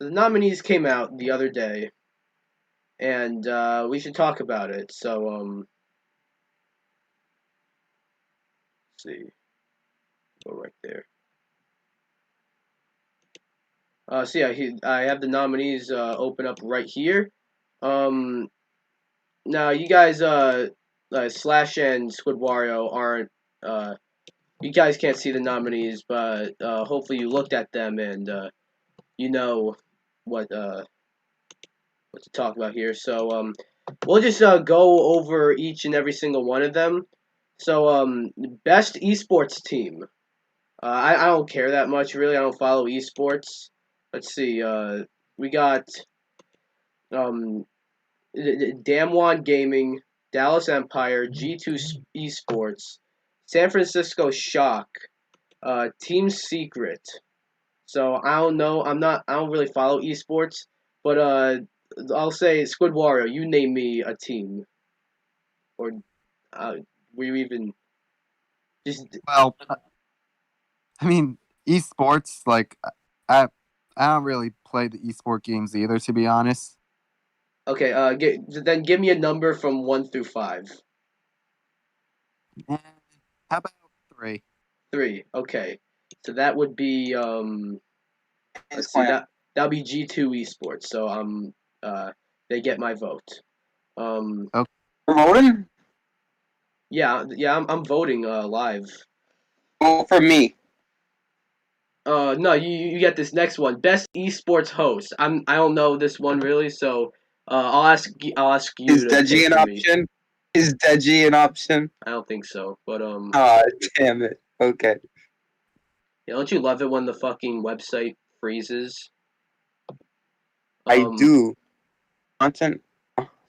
the nominees came out the other day, and we should talk about it. So let's see, go right there. So yeah, I have the nominees open up right here. Um, Now you guys, Slash and SquidWario aren't. You guys can't see the nominees, but hopefully you looked at them and you know what what to talk about here. So we'll just go over each and every single one of them. So best esports team. I don't care that much really. I don't follow esports. Let's see. We got um Damwon Gaming, Dallas Empire, G2 Esports, San Francisco Shock, Team Secret. So I don't know. I don't really follow esports, but I'll say SquidWario. You name me a team, or uh, were you even just Well, I mean, esports, like, I, I don't really play the esport games either, to be honest. okay? Then give me a number from 1 through 5. Eh, How about three? 3. Okay, so that would be His let's see, clan. that'll be G2 Esports. So they get my vote. Um, Okay. Promoting? yeah, I'm voting live. Well, for me, No, you get this next one. Best esports host. I don't know this one really, so I'll ask you is to Deji pick an for me. option? Is Deji an option? I don't think so, but Ah, damn it. Okay. yeah, don't you love it when the fucking website freezes? I Um, do. Content.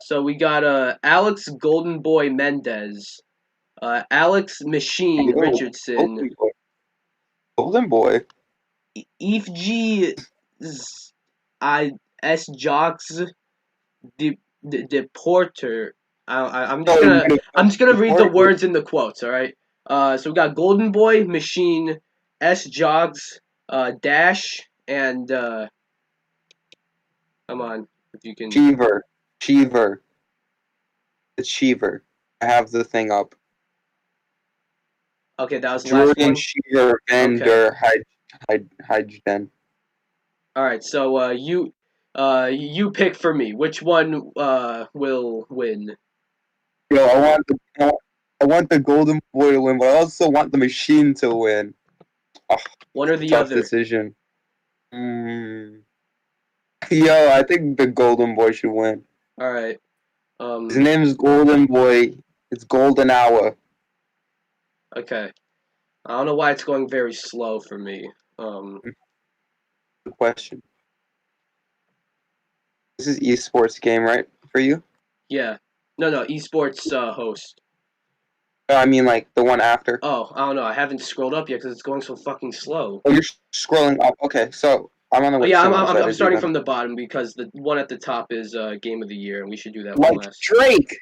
so we got Alex Golden Boy Mendez, Alex Machine Yo, Richardson, Golden Boy. Golden Boy. Eve G. I S Jocks Deporter. Oh, you're gonna I'm just gonna read the report it. words in the quotes. All right. So we got Golden Boy, Machine, S Jogs, Dash, and come on, if you can. Cheever. Cheever. It's Cheever. I have the thing up. Okay, that was the last Jordan one. Cheever Okay. Vander Hydgen. All right. So you pick for me. Which one will win? Yo, I want the Golden Boy to win, but I also want the machine to win. Oh, One or the tough other? decision. Mm. Yo, I think the Golden Boy should win. All right. His name is Golden Boy. It's Golden Hour. Okay. I don't know why it's going very slow for me. Good question. This is esports game, right? For you? Yeah. No, esports host. I mean, like the one after. Oh, I don't know. I haven't scrolled up yet because it's going so fucking slow. Oh, you're scrolling up. Okay, so I'm on Oh the yeah, similar side I'm as you starting then. from the bottom because the one at the top is game of the year, and we should do that one Like last. Drake.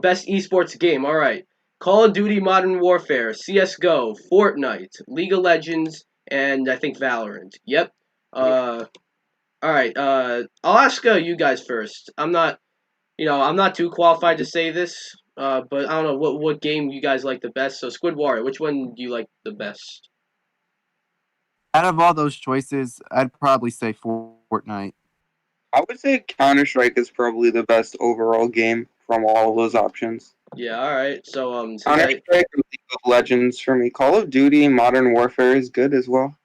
Best esports game. All right. Call of Duty Modern Warfare, CS:GO, Fortnite, League of Legends, and I think Valorant. Yep. All right. I'll ask you guys first. I'm not too qualified to say this. But I don't know what game you guys like the best. So SquidWario, which one do you like the best? Out of all those choices, I'd probably say Fortnite. I would say Counter Strike is probably the best overall game from all those options. Yeah. All right. So since Counter Strike and League of Legends for me. Call of Duty Modern Warfare is good as well.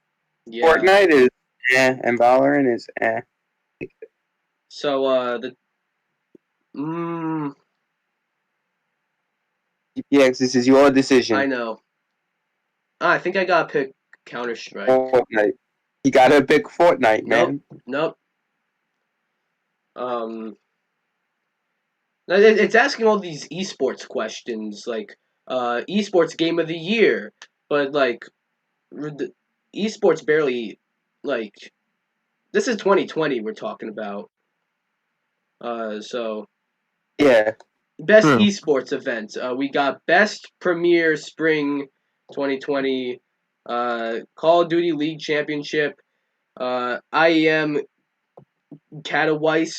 yeah. Fortnite is and Valorant is So the mm, DPX, this is your I decision. know. I think I gotta pick Counter Strike. Fortnite. You gotta pick Fortnite, Nope. man. Nope. Um, it's asking all these esports questions like esports game of the year, but like the esports barely like this is 2020 we're talking about. So Yeah. best True. esports event. We got best premier spring 2020 Call of Duty League Championship, IEM Katowice,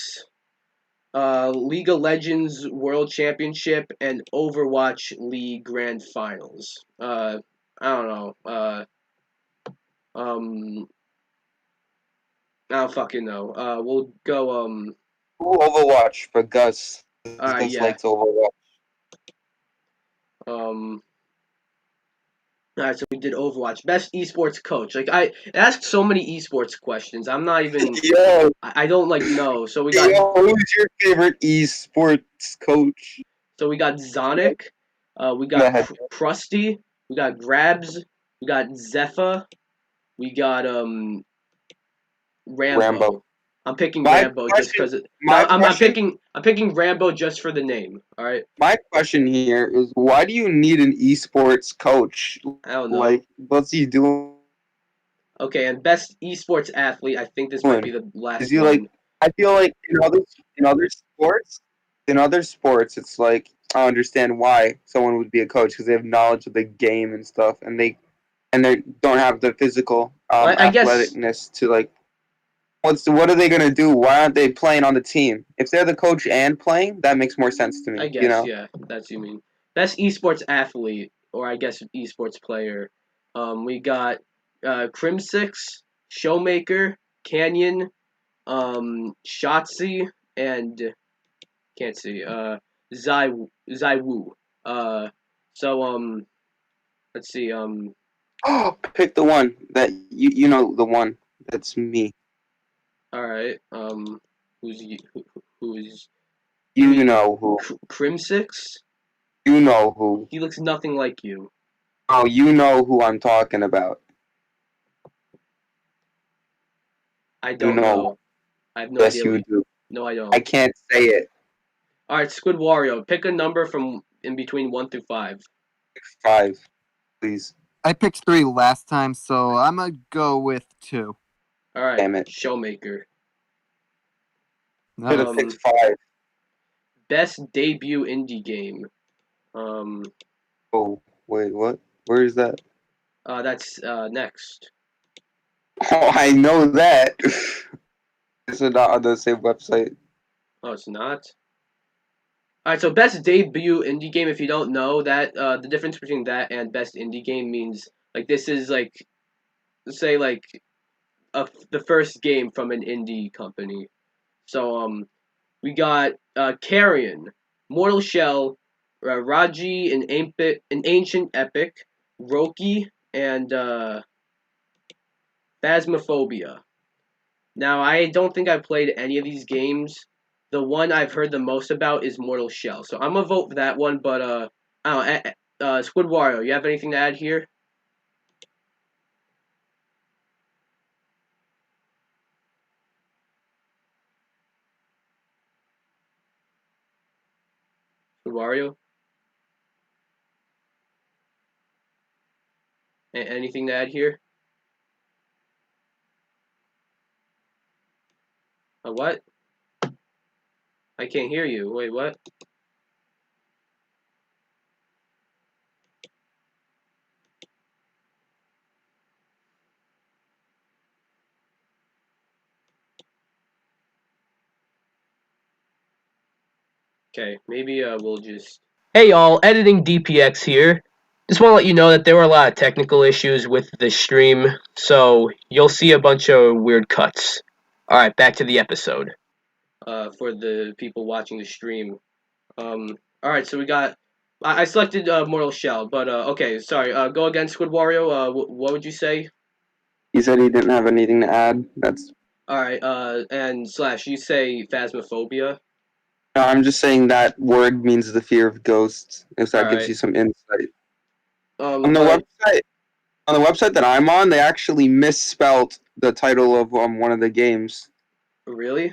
League of Legends World Championship, and Overwatch League Grand Finals. I don't know. Um, I don't fucking know. We'll go. Ooh, Overwatch for Gus. Gus Yeah. likes Overwatch. Um. All right, so we did Overwatch. Best esports coach. Like I asked so many esports questions. I'm not even. Yo, I don't like know. So we got. yo, who's your favorite esports coach? So we got Zonic. We Go got ahead. Krusty. We got Grabs. We got Zephyr. We got Rambo. Rambo. I'm picking My Rambo just question. because. My I'm question. picking. I'm picking Rambo just for the name. All right. My question here is, why do you need an esports coach? I don't know. Like, what's he doing? Okay, and best esports athlete. I think this might be the Is last he like? one. I feel like in other sports, it's like I understand why someone would be a coach because they have knowledge of the game and stuff, and they don't have the physical I guess. athleticness to like. What are they gonna do? Why aren't they playing on the team? If they're the coach and playing, that makes more sense to I me. You guess. know. Yeah, that's you mean. Best esports athlete, or I guess esports player. We got Crimsix, Showmaker, Canyon, Shotzi, and can't see. Zai Zaiwu. Uh, so let's see. Oh, pick the one that you know the one that's me. All right. Who's who's you You mean know who. Crimsix? You know who. He looks nothing like you. Oh, you know who I'm talking about. I You don't know. know. I have no Yes, idea. you do. No, I I don't. can't say it. All right, SquidWario. Pick a number from in between 1 through 5. 5, please. I picked 3 last time, so I'm gonna go with 2. All right, Damn it. Showmaker. Should have picked Nice. 5. Best debut indie game. Oh, wait, what? Where is that? That's next. Oh, I know that. It's not on the same website. Oh, it's not. All right, so best debut indie game. If you don't know that, the difference between that and best indie game means like this is like say like the first game from an indie company. So we got Carrion, Mortal Shell, Raji, an ancient epic, Roki, and Phasmophobia. Now I don't think I've played any of these games. The one I've heard the most about is Mortal Shell, so I'm gonna vote for that one. But I don't know, SquidWario, you have anything to add here? SquidWario, anything to add here? What? I can't hear you. Wait, what? Okay, maybe we'll just. Hey y'all, editing DPX here. Just want to let you know that there were a lot of technical issues with the stream, so you'll see a bunch of weird cuts. All right, back to the episode. For the people watching the stream. All right, so we got. I selected Mortal Shell, but okay, sorry. Go again, SquidWario. What would you say? He said he didn't have anything to add. That's. All right. And Slash, you say Phasmophobia. No, I'm just saying that word means the fear of ghosts. If All that gives right. you some insight. On the All right. website, that I'm on, they actually misspelled the title of one of the games. Really?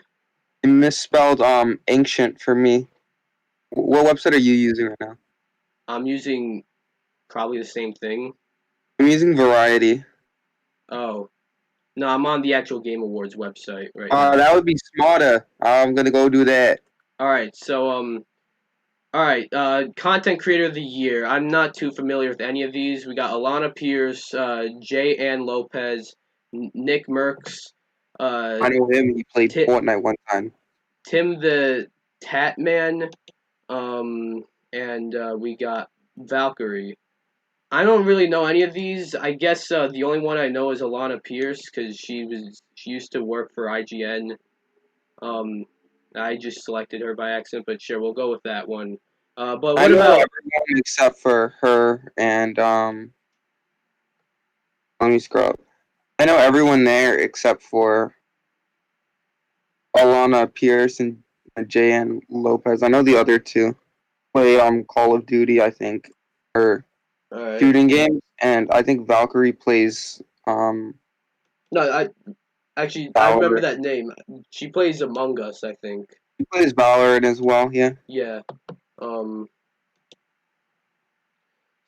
They misspelled ancient for me. What website are you using right now? I'm using probably the same thing. I'm using Variety. Oh. No, I'm on the actual Game Awards website right now. That would be smarter. I'm gonna go do that. All right. So all right. Content Creator of the Year. I'm not too familiar with any of these. We got Alana Pierce, J. Ann Lopez, Nick Merckx, Uh, I know him. He played Ti- Fortnite one time. Tim the Tatman, and we got Valkyrie. I don't really know any of these. I guess the only one I know is Alana Pierce because she used to work for IGN. Um, I just selected her by accident, but sure, we'll go with that one. But I what know about everyone except for her and let me scroll up. I know everyone there except for Alana Pierce and JN Lopez. I know the other two play Call of Duty, I think, or all right? shooting games, and I think Valkyrie plays No, I remember Valorant. that name. She plays Among Us, I think. He plays Valorant as well, yeah. Yeah. Um.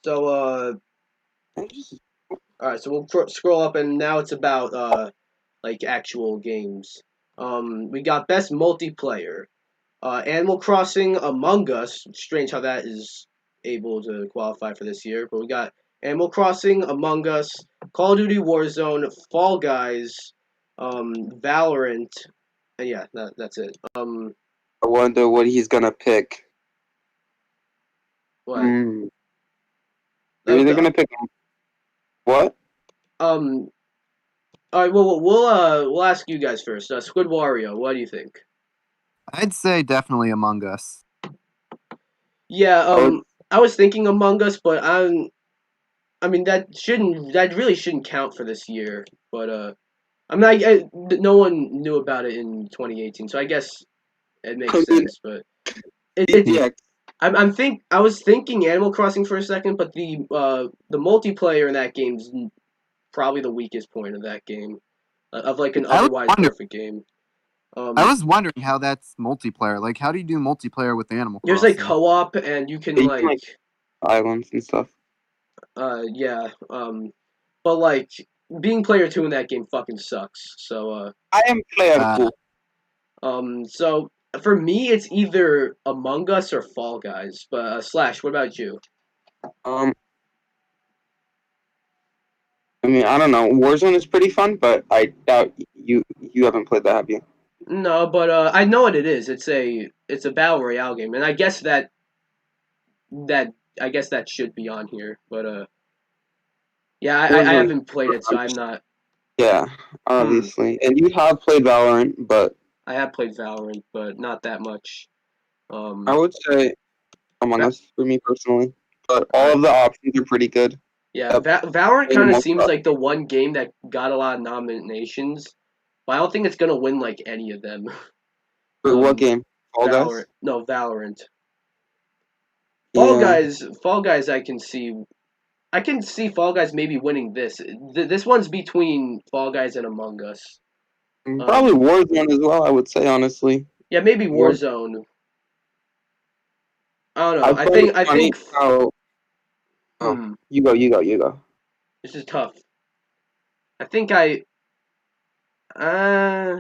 So all right. So we'll scroll up, and now it's about like actual games. We got best multiplayer. Animal Crossing Among Us. Strange how that is able to qualify for this year, but we got Animal Crossing Among Us, Call of Duty Warzone, Fall Guys, Valorant, and yeah, that's it. I wonder what he's gonna pick. What? Hmm. Maybe they're Okay. gonna pick what? Um. All right. Well, we'll ask you guys first. SquidWario, what do you think? I'd say definitely Among Us. Yeah. I would, I was thinking Among Us, but I mean that really shouldn't count for this year. But I mean, no one knew about it in 2018, so I guess it I makes mean sense. But it's DPX. I was thinking Animal Crossing for a second, but the multiplayer in that game's probably the weakest point of that game, of like an I was otherwise wondering. perfect game. I was wondering how that's multiplayer. Like, how do you do multiplayer with Animal There's like Crossing? co-op, and you can You can like like islands and stuff. yeah but like being player two in that game fucking sucks. So I am player Uh, two. so for me it's either Among Us or Fall Guys. But Slash, what about you? Um, I mean, I don't know. Warzone is pretty fun, but I doubt you haven't played that, have you? No, but I know what it is. It's a battle royale game, and that I guess that should be on here. But yeah, I Warzone. haven't played it, so I'm not. Yeah, Hmm. obviously. And you have played Valorant, but I have played Valorant, but not that much. I would say Among Va- Us for me personally. But all all right. of the options are pretty good. Yeah, Yep, Valorant for the kind of most seems part. like the one game that got a lot of nominations, but I don't think it's gonna win like any of them. For what game? Fall Valorant, Guys? no Valorant. Yeah. Fall Guys, I can see Fall Guys maybe winning this. This one's between Fall Guys and Among Us. Probably Um, Warzone as well, I would say, honestly. yeah, maybe War Warzone. I don't I know. find it I funny think. how oh, Hmm, you go. this is tough. I think uh, I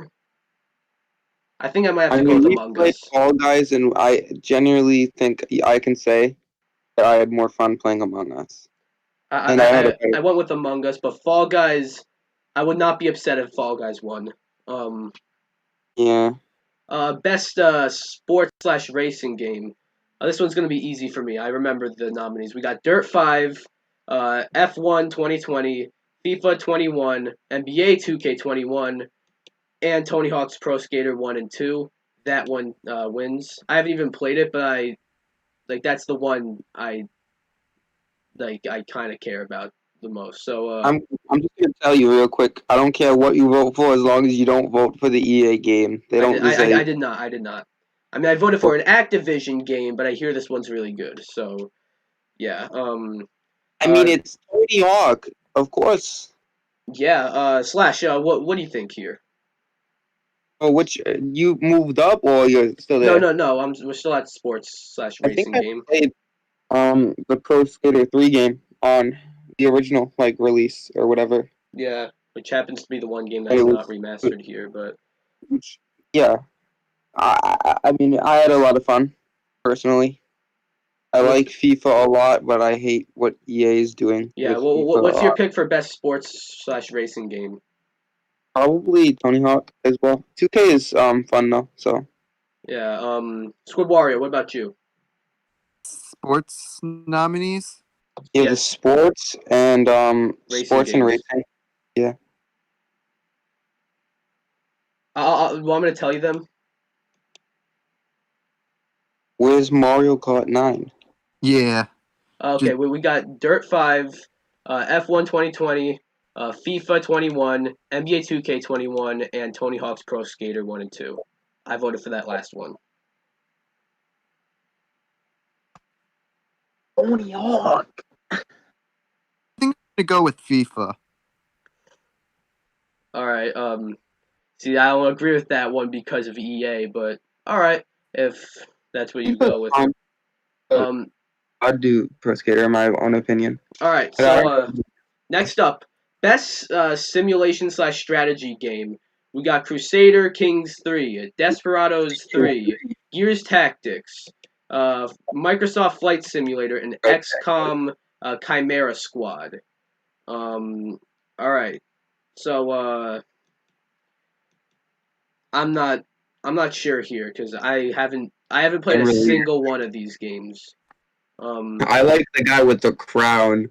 think I might have I to go with mean, we Among played Us. Fall Guys, and I genuinely think I can say that I had more fun playing Among Us, and I had a better. I went with Among Us, but Fall Guys, I would not be upset if Fall Guys won. Um, Yeah, best sports slash racing game. This one's gonna be easy for me. I remember the nominees. We got Dirt 5, F1 2020, FIFA 21, NBA 2K21, and Tony Hawk's Pro Skater 1 and 2. That one wins. I haven't even played it, but I like that's the one I kind of care about the most. So I'm. I'm just gonna tell you real quick. I don't care what you vote for, as long as you don't vote for the EA game. They don't deserve. I did not. I did not. I mean, I voted for an Activision game, but I hear this one's really good. So yeah. I mean, Uh. it's Tony Hawk, of course. Yeah. Slash. What do you think here? Oh, which you moved up, or you're still No. there? No. We're still at sports slash I think racing I game. played the Pro Skater 3 game on the original like release or whatever. Yeah. Which happens to be the one game And it that's not was remastered here, but which, yeah. I mean I had a lot of fun personally. I which like FIFA a lot, but I hate what EA is doing yeah. with FIFA a What's your lot. pick for best sports slash racing game? Probably Tony Hawk as well. 2K is fun though. So Yeah. SquidWario, what about you? Sports nominees? yeah, the Yes. sports and Racing sports and games. racing. Yeah. Want me to tell you them? Where's Mario Kart 9? Yeah. Okay, we got Dirt 5, F1 2020, FIFA 21, NBA 2K 21, and Tony Hawk's Pro Skater 1 and 2. I voted for that last one. Tony Hawk. I think I'm gonna go with FIFA. All right. See, I don't agree with that one because of EA, but all right, if that's what you go with. Um. I'd do Pro Skater in my own opinion. All right. So, next up, best simulation / strategy game. We got Crusader Kings 3, Desperados 3, Gears Tactics, Microsoft Flight Simulator, and XCOM Chimera Squad. All right. So I'm not sure here because I haven't played a single one of these games. I like the guy with the crown.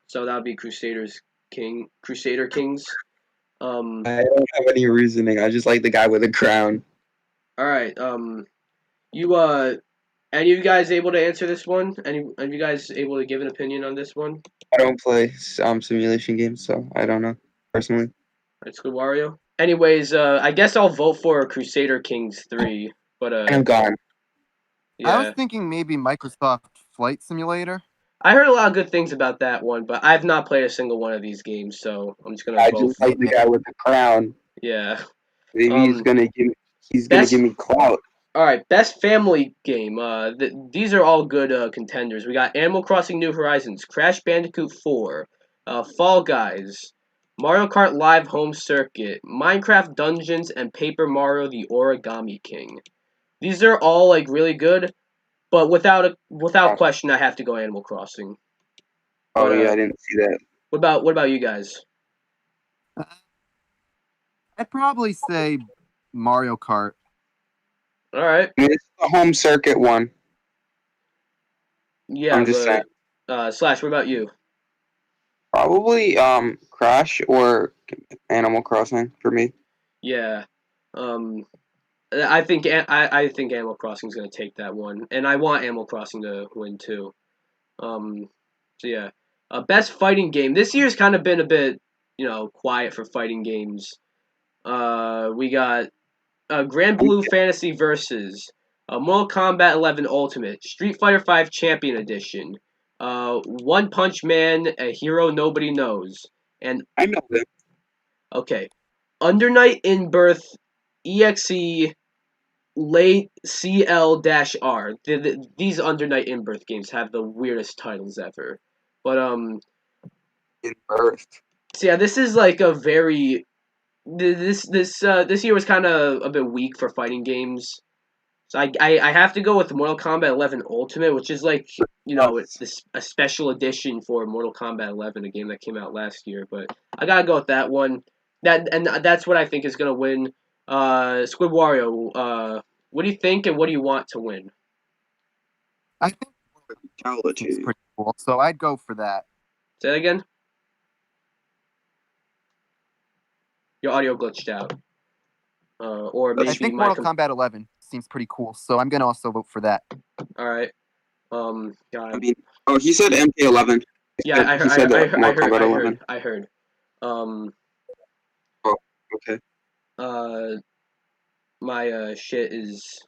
So that would be Crusader Kings. I don't have any reasoning. I just like the guy with the crown. All right. You any of you guys able to answer this one? Any of you guys able to give an opinion on this one? I don't play simulation games, so I don't know personally. It's good, Wario. Anyways, I guess I'll vote for Crusader Kings 3, but I'm gone. I was yeah. thinking maybe Microsoft Flight Simulator. I heard a lot of good things about that one, but I've not played a single one of these games, so I'm just gonna I vote just for like the guy with the crown. yeah. Maybe he's gonna give me clout. All right, best family game. These are all good contenders. We got Animal Crossing: New Horizons, Crash Bandicoot 4, Fall Guys, Mario Kart Live Home Circuit, Minecraft Dungeons, and Paper Mario: The Origami King. These are all like really good, but without question, I have to go Animal Crossing. Oh But, yeah, I didn't see that. What about you guys? I'd probably say Mario Kart. All right, It's the home circuit one. yeah, I'm just saying. Slash. What about you? Probably Crash or Animal Crossing for me. Yeah. I think Animal Crossing is gonna take that one, and I want Animal Crossing to win too. So yeah, best fighting game. This year's kind of been a bit, quiet for fighting games. We got Grand Blue Fantasy Versus, Mortal Kombat 11 Ultimate, Street Fighter 5 Champion Edition, One Punch Man, A Hero Nobody Knows, and I know that. okay, Under Night in Birth, EXE. Late CL-R. These Under Night in Birth games have the weirdest titles ever. But In birth. so yeah, this is like a very this year was kind of a bit weak for fighting games. So I have to go with Mortal Kombat 11 Ultimate, which is like it's a special edition for Mortal Kombat 11, a game that came out last year. But I gotta go with that one. That's what I think is gonna win. SquidWario. What do you think, and what do you want to win? I think it's pretty cool, so I'd go for that. Say that again. Your audio glitched out. Or maybe I think Mortal Kombat 11 seems pretty cool, so I'm gonna also vote for that. All right. I mean, he said MK11. Yeah, I heard. I heard. Oh, okay. My shit is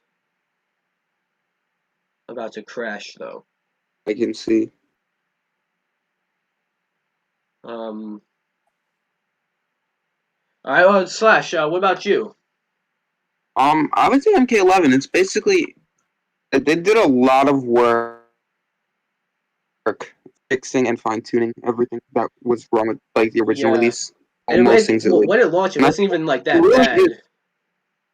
about to crash though. I can see. All right. Well, Slash. What about you? I would say MK11. It's basically they did a lot of work fixing and fine tuning everything that was wrong with like the original release. And when it launched, it wasn't even like that bad.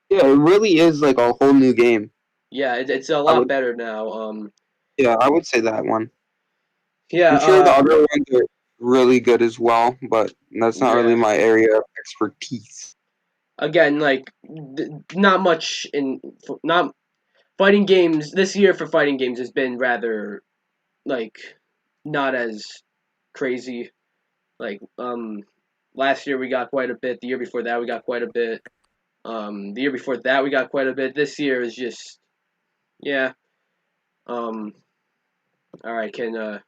Yeah, it really is like a whole new game. Yeah, it's a lot better now. Yeah, I would say that one. Yeah, I'm sure the other ones really good as well, but that's not really Yeah. my area of expertise. Again, like not much in not fighting games this year for fighting games has been rather like not as crazy. Like last year we got quite a bit. The year before that we got quite a bit. The year before that we got quite a bit. This year is just yeah. Um, all right, can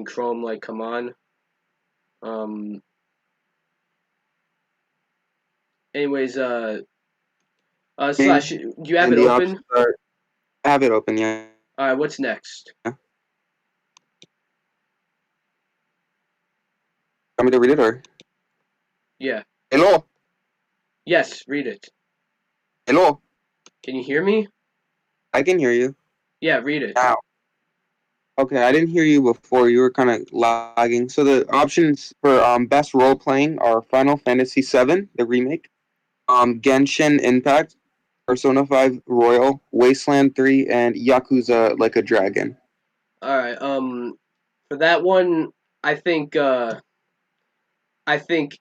Chrome like come on? Um, anyways, Okay, Slash, do you have and it the open? options are I have it open, yeah. All right, what's next? Want me to read it or? Yeah, Hello, yes, read it. hello. Can you hear me? I can hear you Yeah, read it. now. Okay, I didn't hear you before. You were kind of lagging. So the options for best role playing are Final Fantasy VII, the remake, Genshin Impact, Persona 5 Royal, Wasteland 3, and Yakuza Like a Dragon. All right. For that one, I think I think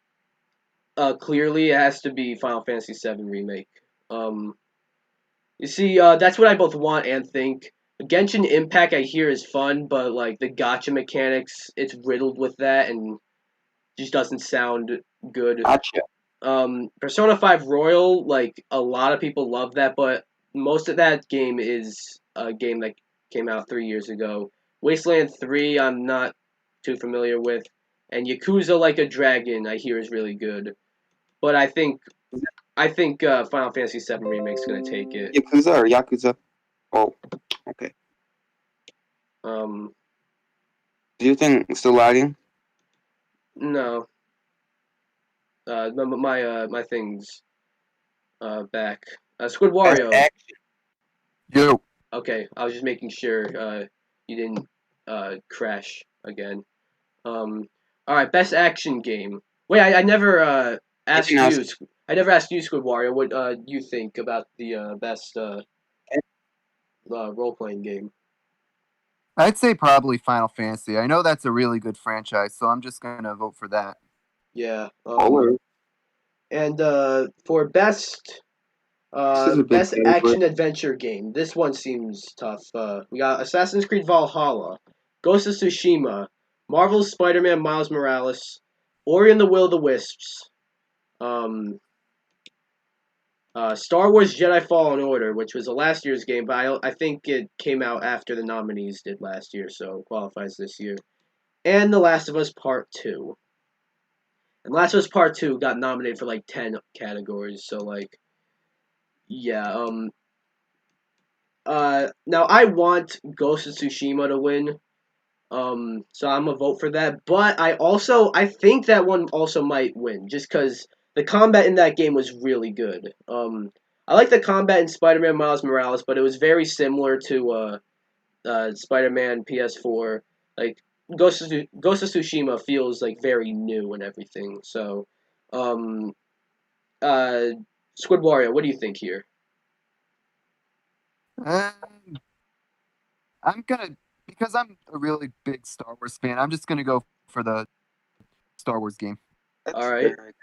clearly it has to be Final Fantasy VII remake. Um, you see, that's what I both want and think. Genshin Impact I hear is fun, but like the gotcha mechanics, it's riddled with that and just doesn't sound good. Gotcha. Persona 5 Royal, like a lot of people love that, but most of that game is a game that came out 3 years ago. Wasteland 3, I'm not too familiar with, and Yakuza Like a Dragon, I hear is really good. But I think Final Fantasy VII Remake's gonna take it. Yakuza or Yakuza? Oh, okay. Um, Do you think still lagging? no, my things back. Squid Best Wario. action. Yo, Okay, I was just making sure you didn't crash again. All right, best action game. Wait, I never You asked can ask. you. I never asked you, Squid Wario, what you think about the best role playing game. I'd say probably Final Fantasy. I know that's a really good franchise, so I'm just gonna vote for that. Yeah. Oh, And for best this is a big best category. action adventure game, this one seems tough. We got Assassin's Creed Valhalla, Ghost of Tsushima, Marvel's Spider-Man Miles Morales, Ori and the Will of the Wisps, um, Star Wars Jedi Fallen Order, which was a last year's game, but I think it came out after the nominees did last year, so qualifies this year. And The Last of Us Part 2. And Last of Us Part 2 got nominated for like 10 categories, so like, yeah, now I want Ghost of Tsushima to win, so I'm gonna vote for that. But I think that one also might win just because the combat in that game was really good. I like the combat in Spider-Man Miles Morales, but it was very similar to Spider-Man PS4. Like Ghost of Tsushima feels like very new and everything. So, um, uh, Squid Wario, what do you think here? Uh, I'm gonna because I'm a really big Star Wars fan. I'm just gonna go for the Star Wars game. All That's right. fair.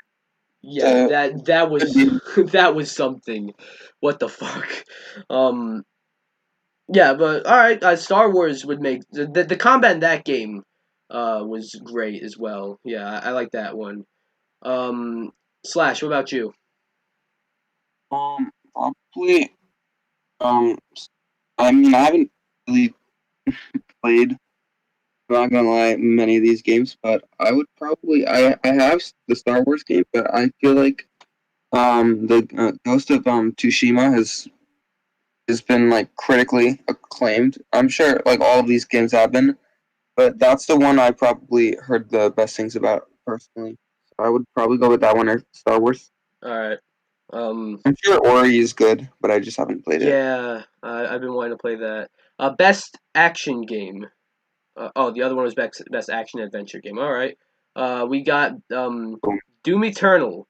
Yeah, that Could was be. that was something. What the fuck? Um, yeah, but all right. Star Wars would make the combat in that game was great as well. Yeah, I like that one. Slash, what about you? Probably. Um, I mean, I haven't really played. I'm not gonna lie, many of these games, but I would probably. I have the Star Wars game, but I feel like the Ghost of Tsushima has been like critically acclaimed. I'm sure like all of these games have been, but that's the one I probably heard the best things about personally. So I would probably go with that one or Star Wars. All right. Um, I'm sure Ori is good, but I just haven't played it. yeah, I've been wanting to play that. Best action game. Oh, the other one was best action adventure game. All right. We got Boom, Doom Eternal,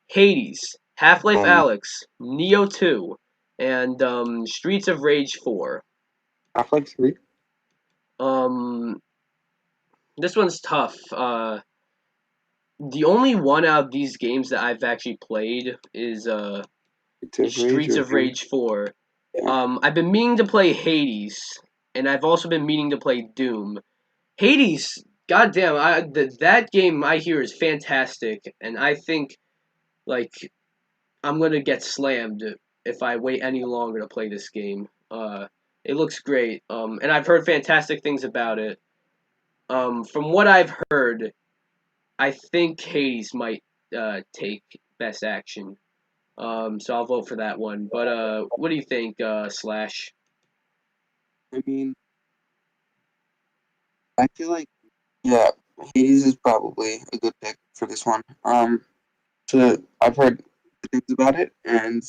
Hades, Half Life boom. Alex, Neo 2, and Streets of Rage 4. Half-Life 3? Um, This one's tough. The only one out of these games that I've actually played is Streets of Rage 4. Yeah. I've been meaning to play Hades, and I've also been meaning to play Doom. Hades, goddamn, that game I hear is fantastic, and I think like I'm gonna get slammed if I wait any longer to play this game. It looks great, and I've heard fantastic things about it. From what I've heard, I think Hades might take Best Action. So I'll vote for that one. But what do you think, Slash? I mean, I feel like yeah, Hades is probably a good pick for this one. So I've heard things about it, and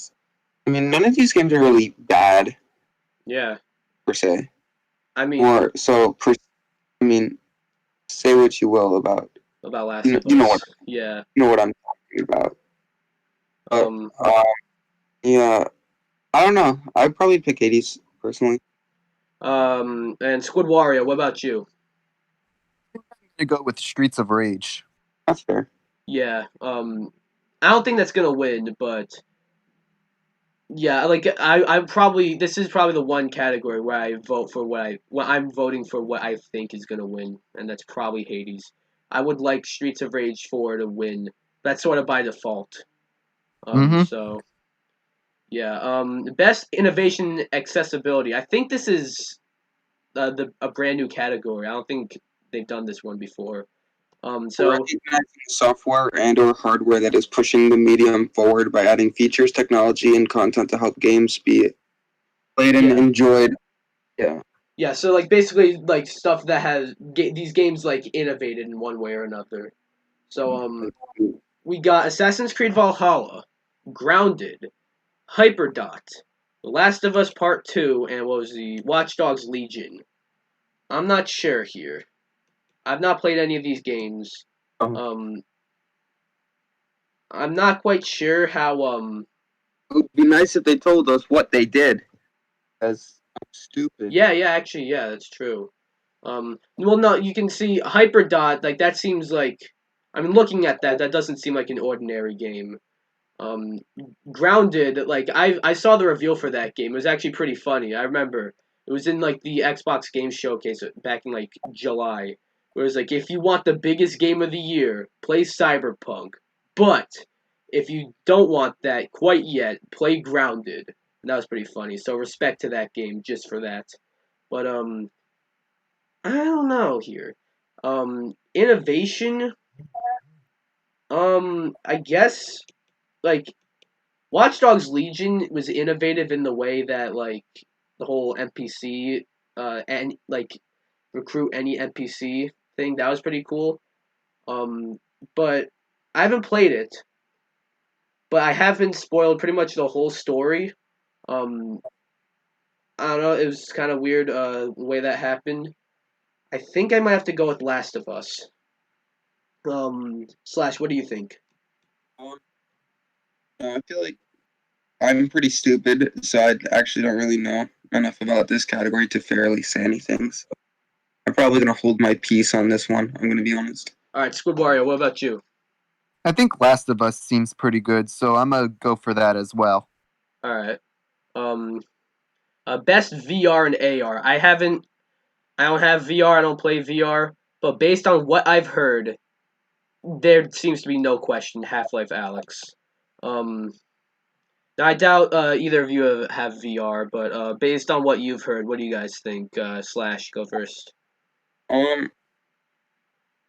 I mean, none of these games are really bad Yeah, per se. I mean Or so per. I mean, say what you will about about Last of you know Us. what Yeah. you know what I'm talking about. But Um. yeah, I don't know. I'd probably pick Hades personally. And SquidWario. What about you? I'm gonna go with Streets of Rage. That's fair. Yeah. I don't think that's gonna win, but yeah, like I probably this is probably the one category where I vote for I'm voting for what I think is gonna win, and that's probably Hades. I would like Streets of Rage 4 to win. That's sort of by default. Mm-hmm. So yeah. Best innovation accessibility. I think this is a brand new category. I don't think they've done this one before. So Recognizing software and/or hardware that is pushing the medium forward by adding features, technology, and content to help games be played and yeah, enjoyed. Yeah. yeah. So like basically like stuff that has these games like innovated in one way or another. So we got Assassin's Creed Valhalla, Grounded, Hyperdot, The Last of Us Part 2, and what was the Watch Dogs Legion. I'm not sure here. I've not played any of these games. Um, Um, I'm not quite sure how. it would be nice if they told us what they did. That's stupid. Yeah, yeah, actually, yeah, that's true. Well, no, you can see Hyperdot. Like that seems like. I mean, looking at that, that doesn't seem like an ordinary game. Um, Grounded, like I saw the reveal for that game. It was actually pretty funny. I remember it was in like the Xbox Game Showcase back in like July. Where it was like, if you want the biggest game of the year, play Cyberpunk. But if you don't want that quite yet, play Grounded. And that was pretty funny. So respect to that game just for that. But I don't know here. Innovation. I guess like Watch Dogs Legion was innovative in the way that like the whole NPC and like recruit any NPC thing. That was pretty cool. Um, but I haven't played it, but I have been spoiled pretty much the whole story. Um, I don't know. It was kind of weird the way that happened. I think I might have to go with Last of Us. Slash, what do you think? Um, I feel like I'm pretty stupid, so I actually don't really know enough about this category to fairly say anything. So I'm probably gonna hold my peace on this one. I'm gonna be honest. All right, SquidWario, what about you? I think Last of Us seems pretty good, so I'm gonna go for that as well. All right. Um, best VR and AR. I don't have VR. I don't play VR. But based on what I've heard, there seems to be no question. Half-Life Alex. Um, now I doubt either of you have VR, but based on what you've heard, what do you guys think? Slash, go first. Um,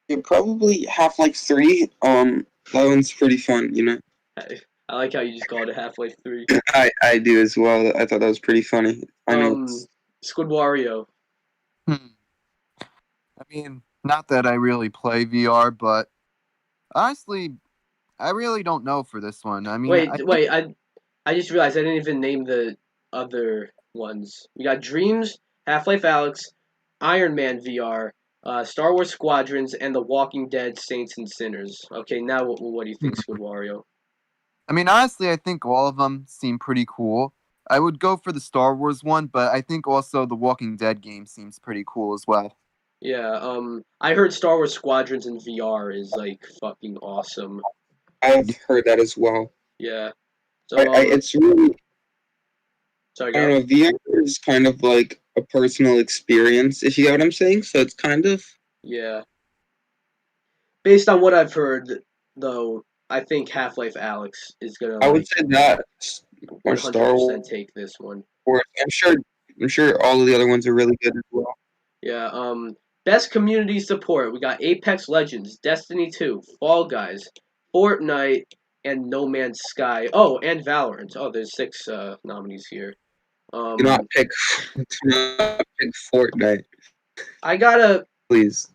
you probably Half-Life 3. That one's pretty fun, you know. I like how you just called it Half-Life 3. I do as well. I thought that was pretty funny. I know it's SquidWario. Hmm. I mean, not that I really play VR, but honestly, I really don't know for this one. I mean, I think Wait. I just realized I didn't even name the other ones. We got Dreams, Half-Life Alex, Iron Man VR, Star Wars Squadrons, and The Walking Dead: Saints and Sinners. Okay, now what do you think, hmm. SquidWario? I mean, honestly, I think all of them seem pretty cool. I would go for the Star Wars one, but I think also the Walking Dead game seems pretty cool as well. Yeah. I heard Star Wars Squadrons in VR is like fucking awesome. I've heard that as well. Yeah. I, So I it's really sorry, I don't go. know. VR is kind of like a personal experience, if you get what I'm saying. So it's kind of Yeah. Based on what I've heard, though, I think Half-Life Alex is gonna I would like say that or Star 100% take this one. Wars. I'm sure all of the other ones are really good as well. Yeah. Best community support. We got Apex Legends, Destiny 2, Fall Guys, Fortnite, and No Man's Sky. Oh, and Valorant. Oh, there's 6 nominees here. Do Um, not pick, do not pick Fortnite, I gotta please.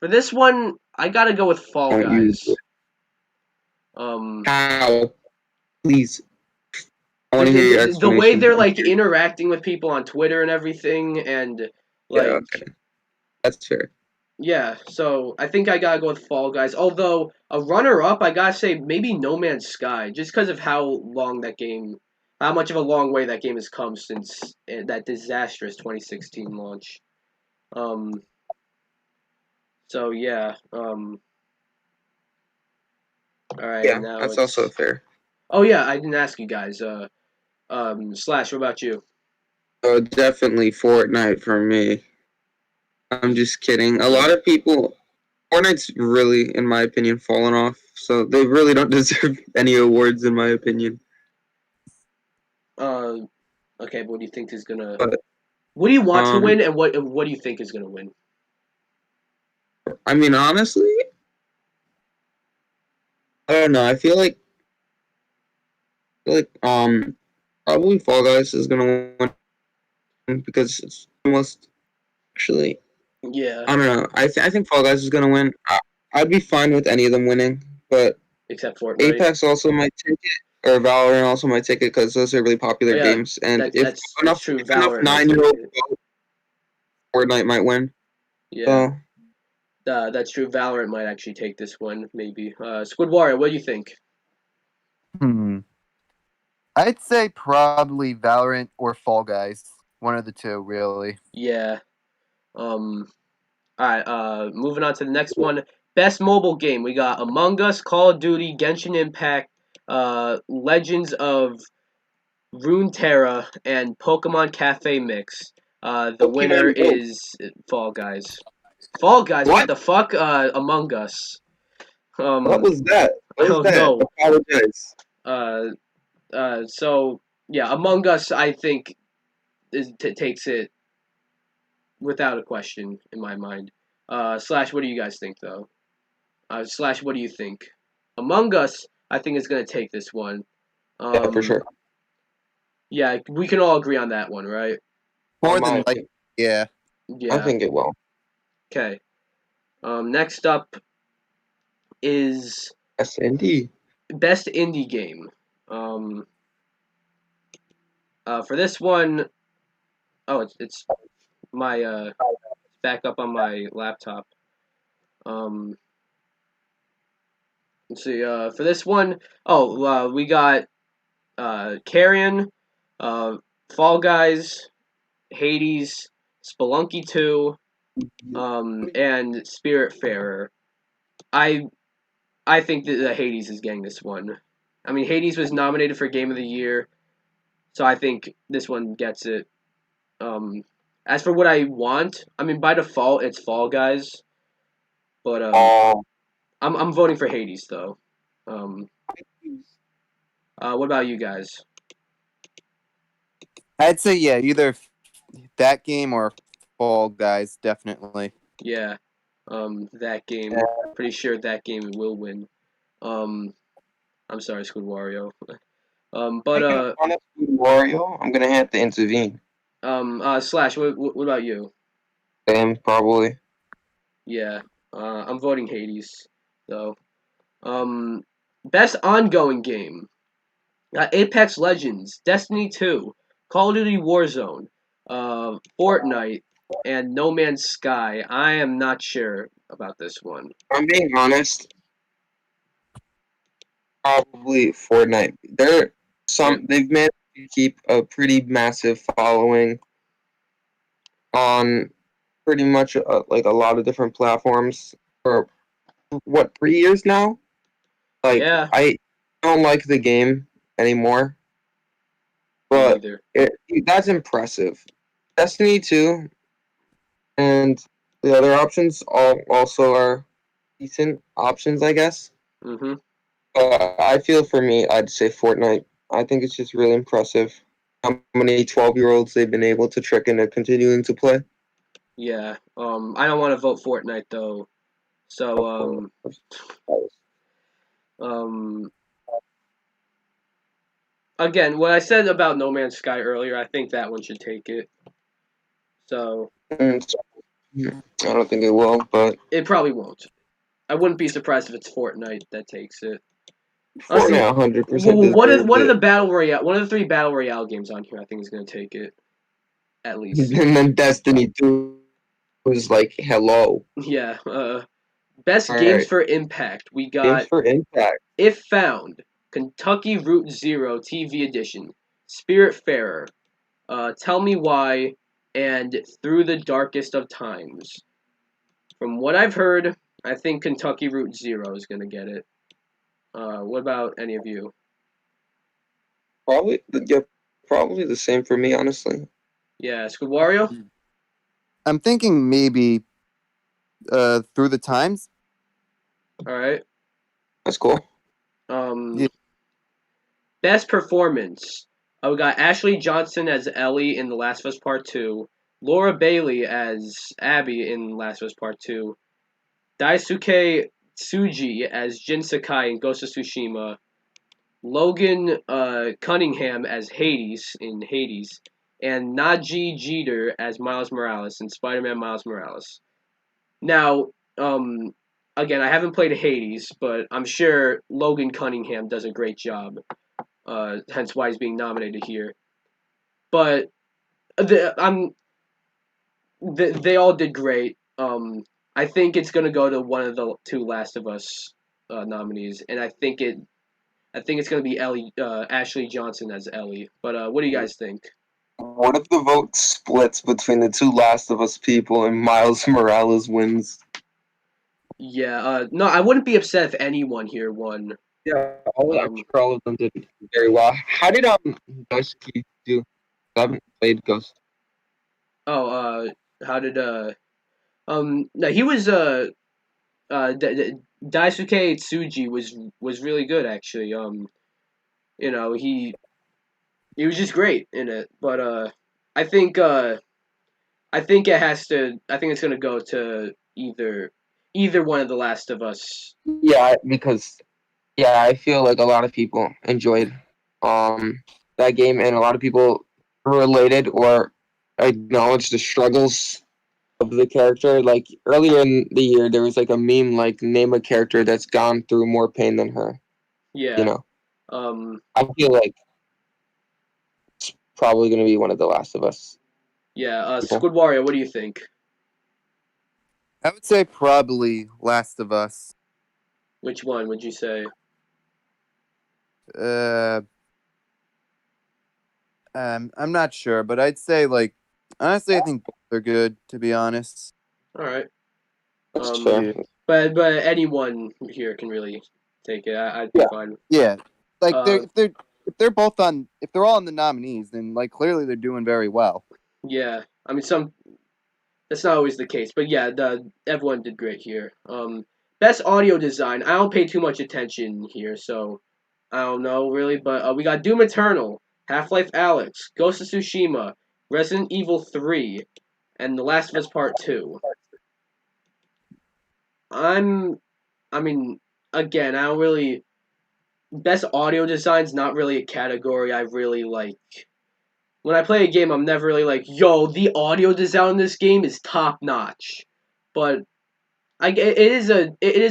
for this one. I gotta go with Fall Don't use Guys. it. Um, How? Please. I the, want to hear your the way explanation. they're like interacting with people on Twitter and everything, and Yeah, like okay. That's fair. yeah. So I think I gotta go with Fall Guys. Although a runner-up, I gotta say maybe No Man's Sky, just because of how long that game, how much of a long way that game has come since that disastrous 2016 launch. Um. So yeah. All right, and Yeah, now that's also it's. fair. Oh yeah, I didn't ask you guys. Slash, what about you? Oh, definitely Fortnite for me. I'm just kidding. A lot of people, Fortnite's really, in my opinion, fallen off. So they really don't deserve any awards, in my opinion. Uh, okay, but what do you think is gonna? But What do you want to um, win, and what do you think is gonna win? I mean, honestly, I don't know. I feel like probably Fall Guys is gonna win because it's almost actually. Yeah, I don't know. I think Fall Guys is gonna win. I'd be fine with any of them winning, but except Fortnite. Apex also might take it, or Valorant also might take it because those are really Oh popular yeah, games. And that's if that's that's enough true. if enough Valorant might take nine-year-olds it. vote, Fortnite might win. Yeah, So that's true. Valorant might actually take this one, maybe. SquidWario, what do you think? Hmm. I'd say probably Valorant or Fall Guys. One of the two, really. Yeah. All right. Moving on to the next one. Best mobile game. We got Among Us, Call of Duty, Genshin Impact, Legends of Runeterra, and Pokemon Cafe Mix. The winner Pokemon Go. is Fall Guys. Fall Guys, what What? the fuck? Among Us. What Um, was that? I What was don't that? know. Apologize. Uh, so yeah, Among Us, I think takes it without a question in my mind. Slash, what do you guys think though? Slash, what do you think? Among Us, I think is gonna take this one. Yeah, for Um, sure. yeah, we can all agree on that one, right? More My than like, opinion. yeah. I Yeah. think it will. Okay. Next up is SND. best indie game. Um, for this one, oh, it's my back up on my laptop. Um, let's see. For this one, oh, we got Carrion, uh, Fall Guys, Hades, Spelunky 2, and Spiritfarer. I I think that Hades is getting this one. I mean, Hades was nominated for Game of the Year, so I think this one gets it. Um, as for what I want, I mean, by default, it's Fall Guys, but Oh, I'm voting for Hades though. Um, what about you guys? I'd say yeah, either that game or Fall Guys, definitely. Yeah, that game. Pretty sure that game will win. Um, I'm sorry, Squid Wario. But taking honest Wario, I'm gonna have to intervene. Slash, what about you? Them probably. Yeah, I'm voting Hades though. Um, best ongoing game. Apex Legends, Destiny 2, Call of Duty Warzone, Fortnite, and No Man's Sky. I am not sure about this one. I'm being honest. Probably Fortnite. They're Yeah, they've managed to keep a pretty massive following on pretty much like a lot of different platforms for what 3 years now. Like Yeah, I don't like the game anymore, me but neither. that's impressive. Destiny 2 and the other options all also are decent options, I guess. Mhm. I feel for me, I'd say Fortnite. I think it's just really impressive how many 12-year-olds they've been able to trick into continuing to play. Yeah. I don't want to vote Fortnite though. So Of course. um again, what I said about No Man's Sky earlier, I think that one should take it. So So, I don't think it will, but it probably won't. I wouldn't be surprised if it's Fortnite that takes it. Honestly, Fortnite 100% deserves what are the it. battle royale? One of the three battle royale games on here, I think is going to take it at least. And then Destiny 2 was like, hello. Yeah. Best All games right. for impact. We Games got for Impact. If Found, Kentucky Route Zero TV Edition, Spiritfarer, Tell Me Why, and Through the Darkest of Times. From what I've heard, I think Kentucky Route Zero is going to get it. What about any of you? Yeah, probably the same for me, honestly. Yeah, SquidWario? I'm thinking maybe Through the Times. Alright. That's cool. Um, Yeah. Best Performance. We got Ashley Johnson as Ellie in The Last of Us Part 2, Laura Bailey as Abby in Last of Us Part 2, Daisuke Tsuji as Jin Sakai in Ghost of Tsushima, Logan Cunningham as Hades in Hades, and Najee Jeter as Miles Morales in Spider-Man Miles Morales. Now, um, again, I haven't played Hades, but I'm sure Logan Cunningham does a great job. Hence why he's being nominated here. But they all did great. I think it's gonna go to one of the two Last of Us nominees, and I think it's gonna be Ashley Johnson as Ellie. But what do you guys think? What if the vote splits between the two Last of Us people and Miles Morales wins? Yeah, no, I wouldn't be upset if anyone here won. Yeah, I'm Um, sure all of them did very well. How did Dusky do? I haven't played Ghost. oh, how did no, he was Daisuke Tsuji was really good actually. You know, he was just great in it. But I think I think it has to. I think it's gonna go to either one of the Last of Us. Yeah, because I feel like a lot of people enjoyed that game, and a lot of people related or acknowledged the struggles of the character. Like earlier in the year, there was like a meme like name a character that's gone through more pain than her. You Yeah. know, Um. I feel like it's probably going to be one of the Last of Us Yeah. people. Squid Wario. What do you think? I would say probably Last of Us. Which one would you say? Uh, I'm not sure, but I'd say like honestly, I think both are good. To be honest. All right. That's fair. Yeah. But anyone here can really take it. I'd be Yeah. fine. Yeah. Like Uh. if they're both on if they're all in the nominees, then like clearly they're doing very well. Yeah. I mean, that's not always the case, but yeah, everyone did great here. Best audio design. I don't pay too much attention here, so I don't know really. But we got Doom Eternal, Half-Life Alyx, Ghost of Tsushima, Resident Evil 3, and The Last of Us Part 2. I'm, I mean, again, I don't really. Best audio design's not really a category I really like. When I play a game, I'm never really like, yo, the audio design in this game is top notch. But it is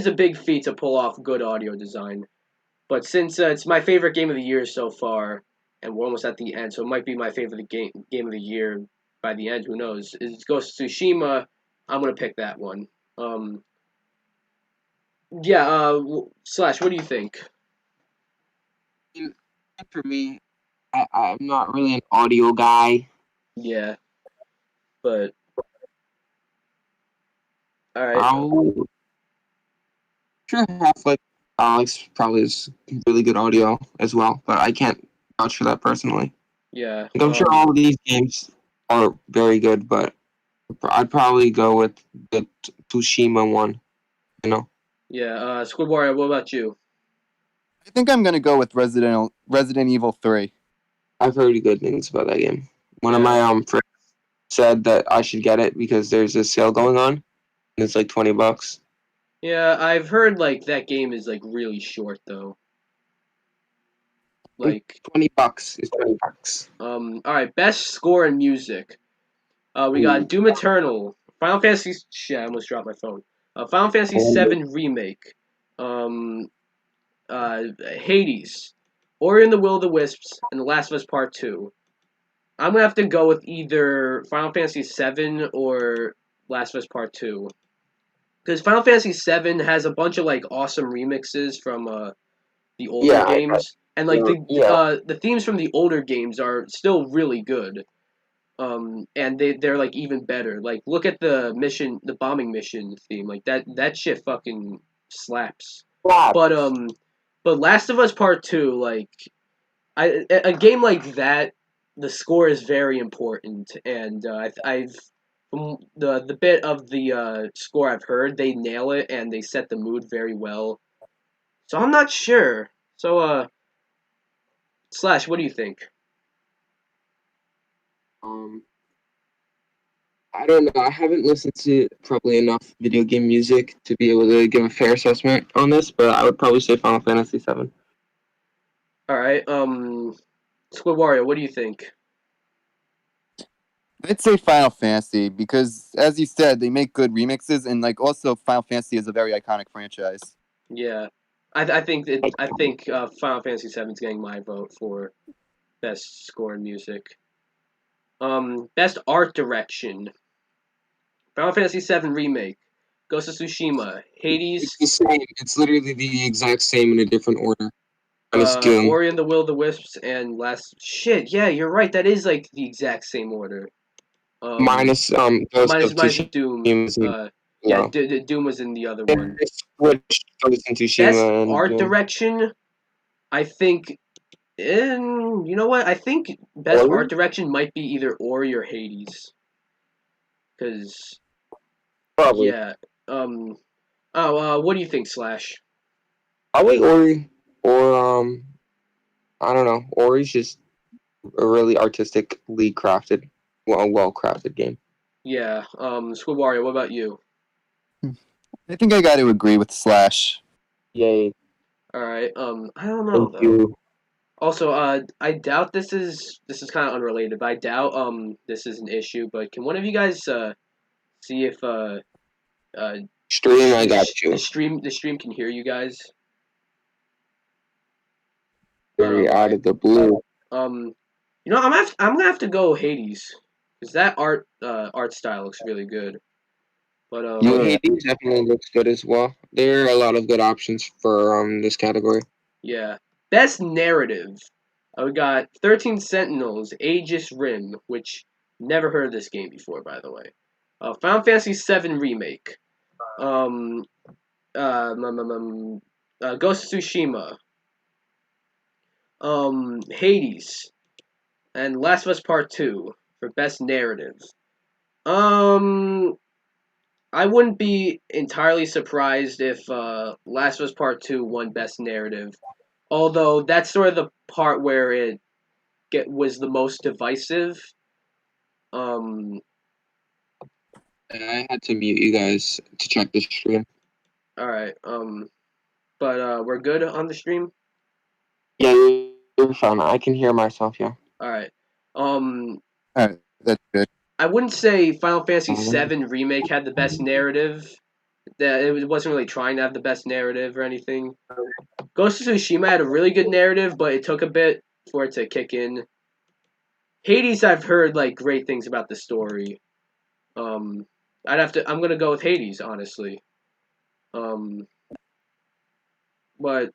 a big feat to pull off good audio design. But since it's my favorite game of the year so far, and we're almost at the end, so it might be my favorite game of the year by the end. Who knows? Is Ghost of Tsushima? I'm gonna pick that one. Um, yeah. Slash. What do you think? For me, I'm not really an audio guy. Yeah, but All right. I'll sure Half-Life Alex probably is really good audio as well, but I can't vouch for that personally. Yeah. Like, I'm sure all of these games are very good, but I'd probably go with the Tsushima one. You know. Yeah. SquidWario, what about you? I think I'm gonna go with Resident Evil 3. I've heard good things about that game. One of Yeah. my friends said that I should get it because there's a sale going on, and it's like $20. Yeah, I've heard like that game is like really short though. Like $20 is $20. all right, best score in music. We got Ooh. Doom Eternal, Final Fantasy shit, I almost dropped my phone. Final Fantasy VII Remake. Um Hades, Ori and the Will of the Wisps, and The Last of Us Part 2. I'm gonna have to go with either Final Fantasy VII or Last of Us Part 2. Because Final Fantasy VII has a bunch of like awesome remixes from the older Yeah, games, and like yeah. the themes from the older games are still really good. And they're like even better. Like look at the bombing mission theme. Like that shit fucking slaps. Wow. But Last of Us Part 2, like a game like that, the score is very important, and I've from the bit of the score I've heard, they nail it and they set the mood very well. So I'm not sure. So Slash, what do you think? Um, I don't know. I haven't listened to probably enough video game music to be able to give a fair assessment on this, but I would probably say Final Fantasy VII. All right, Squid Wario, what do you think? I'd say Final Fantasy because, as you said, they make good remixes, and like also Final Fantasy is a very iconic franchise. Yeah, I think Final Fantasy VII is getting my vote for best score in music. Best art direction. Final Fantasy VII Remake, Ghost of Tsushima, It's Hades, the same. It's literally the exact same in a different order. And it's Doom. Ori and the Will of the Wisps, and last shit. Yeah, you're right. That is like the exact same order. Um, Minus Ghost of minus Tsushima. Doom. Yeah, No. Doom was in the other And one. they switched Ghost of Best Tsushima and art Doom. direction, I think. You know what? I think best art Ori? direction might be either Ori or Hades. Cause Probably. yeah. Um. What do you think, Slash? Probably Ori. Or I don't know. Ori's just a really artistically crafted, well crafted game. Yeah. Squid Wario, what about you? I think I got to agree with Slash. Yay. All right. I don't know Thank though. you. Also, I doubt this is kind of unrelated, but I doubt this is an issue. But can one of you guys see if uh Stream, I got you. the stream can hear you guys? I don't know Very out why. of the blue. You know, I'm gonna have to go Hades because that art style looks really good. But Yeah, Yeah. Hades definitely looks good as well. There are a lot of good options for this category. yeah, best narrative. We got 13 Sentinels, Aegis Rim, which never heard of this game before, by the way. Final Fantasy VII Remake. Um, Ghost of Tsushima. Hades, and Last of Us Part 2 for best narrative. Um, I wouldn't be entirely surprised if Last of Us Part 2 won best narrative. Although that's sort of the part where it was the most divisive. Um, I had to mute you guys to check the stream. all right. But we're good on the stream. Yeah, you're fine. I can hear myself. Yeah. All right. Um, All right, that's good. I wouldn't say Final Fantasy VII Remake had the best narrative. That it wasn't really trying to have the best narrative or anything. Ghost of Tsushima had a really good narrative, but it took a bit for it to kick in. Hades, I've heard like great things about the story. Um, I'm gonna go with Hades, honestly. Um, but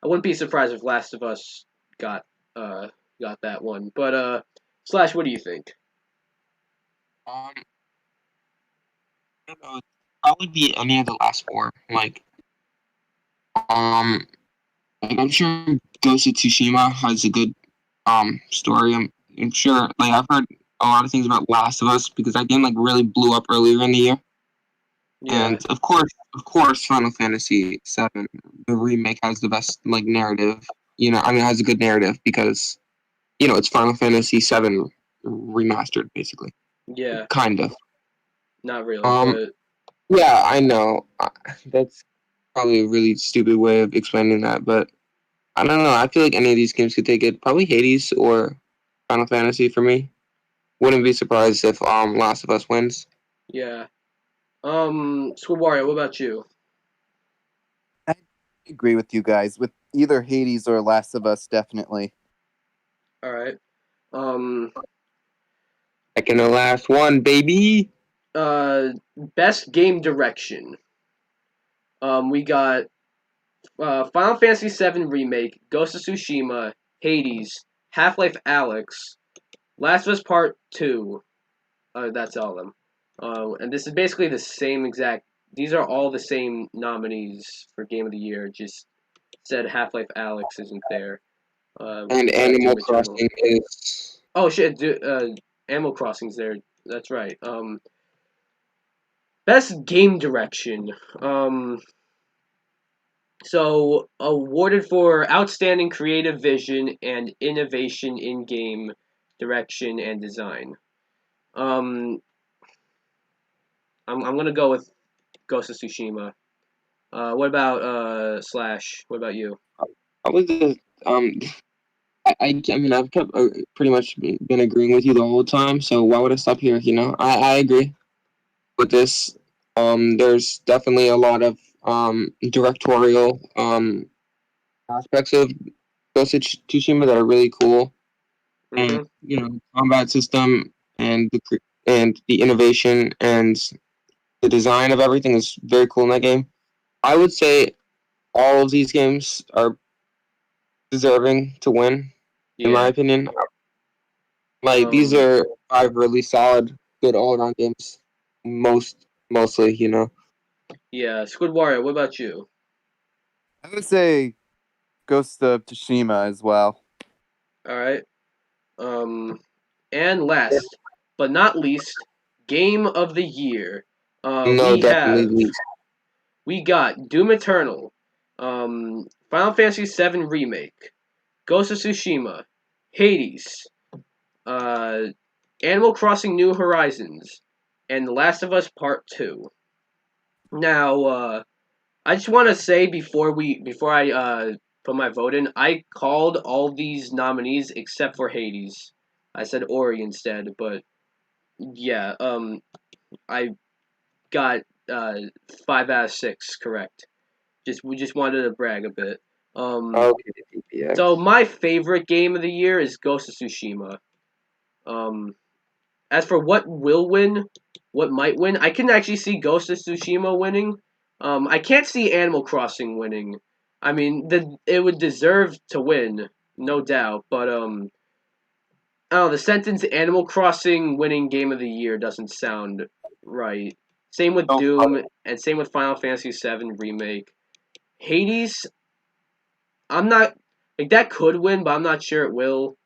I wouldn't be surprised if Last of Us got uh got that one. But Slash, what do you think? Um, I don't know. probably be any of the last four. Um, I'm sure Ghost of Tsushima has a good story. I'm sure. I've heard a lot of things about Last of Us because that game really blew up earlier in the year. Yeah. And of course, Final Fantasy VII, the remake, has the best narrative. Has a good narrative because it's Final Fantasy VII remastered, basically. Yeah. Kind of. Not really, Um. but Yeah, I know. That's probably a really stupid way of explaining that, but I don't know. I feel like any of these games could take it. Probably Hades or Final Fantasy for me. Wouldn't be surprised if Last of Us wins. yeah. SquidWario, what about you? I agree with you guys. With either Hades or Last of Us, definitely. All right. Second to last one, baby. Best game direction. We got Final Fantasy VII Remake, Ghost of Tsushima, Hades, Half-Life Alyx, Last of Us Part 2. That's all of them. And this is basically the same exact. These are all the same nominees for Game of the Year. Just said Half-Life Alyx isn't there. And Animal Crossing is. Oh shit! Animal Crossing's there. That's right. Best game direction. So awarded for outstanding creative vision and innovation in game direction and design. Um, I'm gonna go with Ghost of Tsushima. What about Slash? What about you? I was the I mean I've kept pretty much been agreeing with you the whole time. So why would I stop here? I agree with this. There's definitely a lot of directorial aspects of Ghost of Tsushima that are really cool, and combat system and the innovation and the design of everything is very cool in that game. I would say all of these games are deserving to win, in my Yeah, opinion. These are 5 really solid, good all-around games. Mostly. yeah. SquidWario, what about you? I would say Ghost of Tsushima as well. All right. And last but not least, Game of the Year. No, definitely least. We got Doom Eternal, Final Fantasy VII Remake, Ghost of Tsushima, Hades, uh, Animal Crossing: New Horizons, and The Last of Us Part 2. Now, I just want to say before I put my vote in, I called all these nominees except for Hades. I said Ori instead, but yeah, I got 5 out of 6 correct. We just wanted to brag a bit. Okay, DPX. So my favorite game of the year is Ghost of Tsushima. As for what will win, what might win, I can actually see Ghost of Tsushima winning. I can't see Animal Crossing winning. I mean, it would deserve to win, no doubt. But I don't know, the sentence "Animal Crossing winning Game of the Year" doesn't sound right. Same with Doom, and same with Final Fantasy VII Remake. Hades, I'm not that could win, but I'm not sure it will.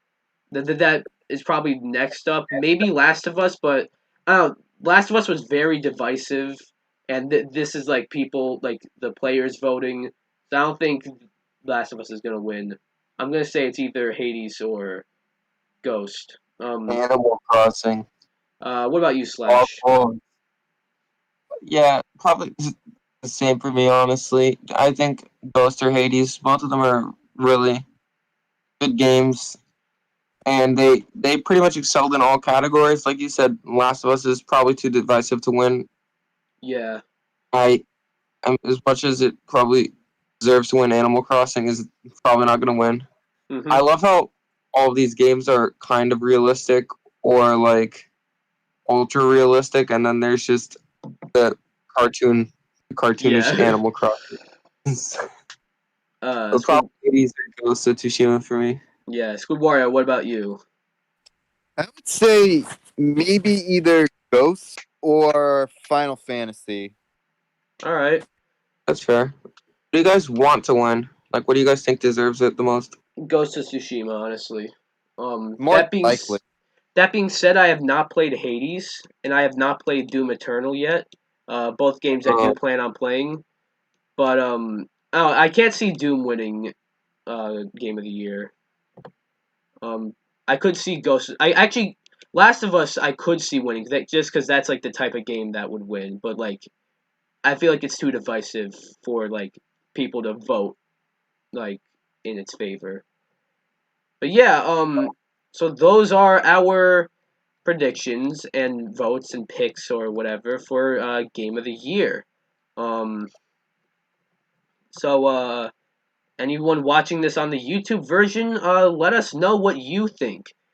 That is probably next up. Maybe Last of Us, but I don't know. Last of Us was very divisive, and this is people the players voting. So I don't think Last of Us is gonna win. I'm gonna say it's either Hades or Ghost. Animal Crossing. What about you, Slash? Yeah, probably the same for me, honestly. I think Ghost or Hades, both of them are really good games, and they pretty much excelled in all categories. Like you said, Last of Us is probably too divisive to win. Yeah. As much as it probably deserves to win, Animal Crossing is probably not going to win. I Mm-hmm. love how all of these games are kind of realistic or ultra realistic, and then there's just the cartoonish Yeah. Animal Crossing. uh, So Squid. probably Hades or Ghost of Tsushima for me. Yeah, SquidWario. What about you? I would say maybe either Ghost or Final Fantasy. All right. That's fair. What do you guys want to win? Like, what do you guys think deserves it the most? Ghost of Tsushima, honestly. More than likely. That being said, I have not played Hades and I have not played Doom Eternal yet. Both games I Uh, do plan on playing, but oh, I can't see Doom winning Game of the Year. Um, I could see Ghost. I actually Last of Us I could see winning just because that's like the type of game that would win. But like I feel like it's too divisive for like people to vote like in its favor. But yeah, so those are our predictions and votes and picks or whatever for Game of the Year. Um, so anyone watching this on the YouTube version, let us know what you think.